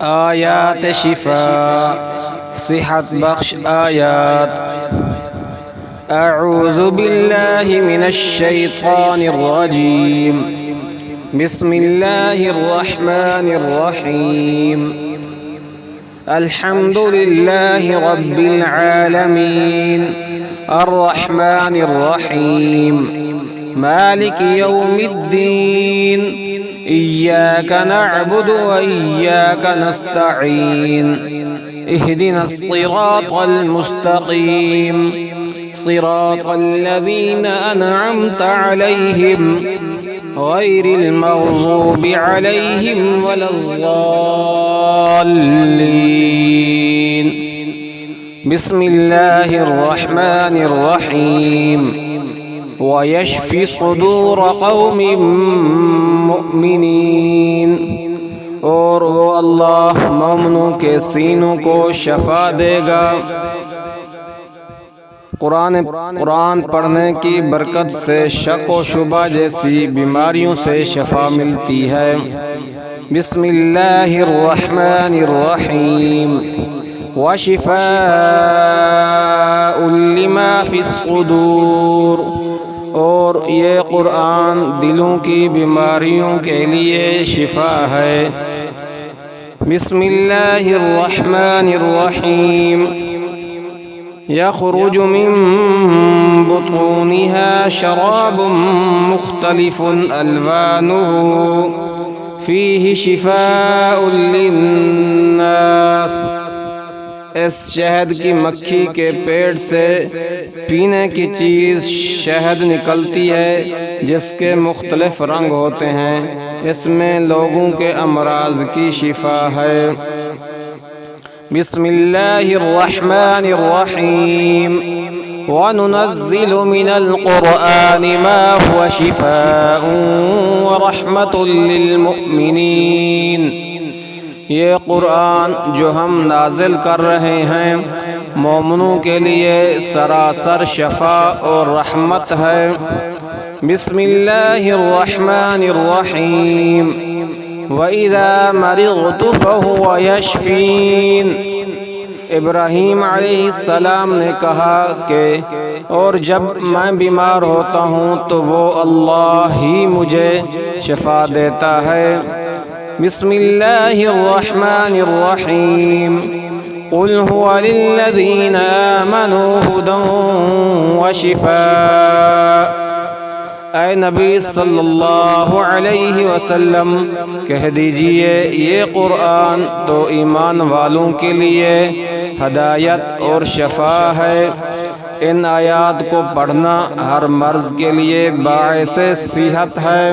آیات شفا، صحت بخش آیات۔ اعوذ باللہ من الشیطان الرجیم، بسم اللہ الرحمن الرحیم۔ الحمد للہ رب العالمین، الرحمن الرحیم، مالک یوم الدین، إياك نعبد وإياك نستعين، اهدنا الصراط المستقيم، صراط الذين أنعمت عليهم غير المغضوب عليهم ولا الضالين۔ بسم الله الرحمن الرحيم، وَيَشْفِ صُدُورَ قَوْمٍ مُؤْمِنِينَ، اور وہ اللہ مومنوں کے سینوں کو شفا دے گا۔ قرآن پڑھنے کی برکت سے شک و شبہ جیسی بیماریوں سے شفا ملتی ہے۔ بسم اللہ الرحمن الرحیم، وَشِفَاءٌ لِمَا فِي الصُّدُورِ، اور یہ قرآن دلوں کی بیماریوں کے لیے شفا ہے۔ بسم اللہ الرحمن الرحیم، یخرج من بطونها شراب مختلف الوانه فیہ شفاء للناس، اس شہد کی مکھی کے پیٹ سے پینے کی چیز شہد نکلتی ہے جس کے مختلف رنگ ہوتے ہیں، اس میں لوگوں کے امراض کی شفا ہے۔ بسم اللہ الرحمن الرحیم، وَنُنَزِّلُ مِنَ الْقُرْآنِ مَا هُوَ شِفَاءٌ وَرَحْمَةٌ لِّلْمُؤْمِنِينَ، یہ قرآن جو ہم نازل کر رہے ہیں مومنوں کے لیے سراسر شفا اور رحمت ہے۔ بسم اللہ الرحمن الرحیم، وَإِذَا مَرِضْتُ فَهُوَ يَشْفِينِ، ابراہیم علیہ السلام نے کہا کہ اور جب میں بیمار ہوتا ہوں تو وہ اللہ ہی مجھے شفا دیتا ہے۔ بسم اللہ الرحمن الرحیم، قل هو للذین آمنوا هدى وشفاء، اے نبی صلی اللہ علیہ وسلم کہہ دیجئے یہ قرآن تو ایمان والوں کے لیے ہدایت اور شفا ہے۔ ان آیات کو پڑھنا ہر مرض کے لیے باعث صحت ہے۔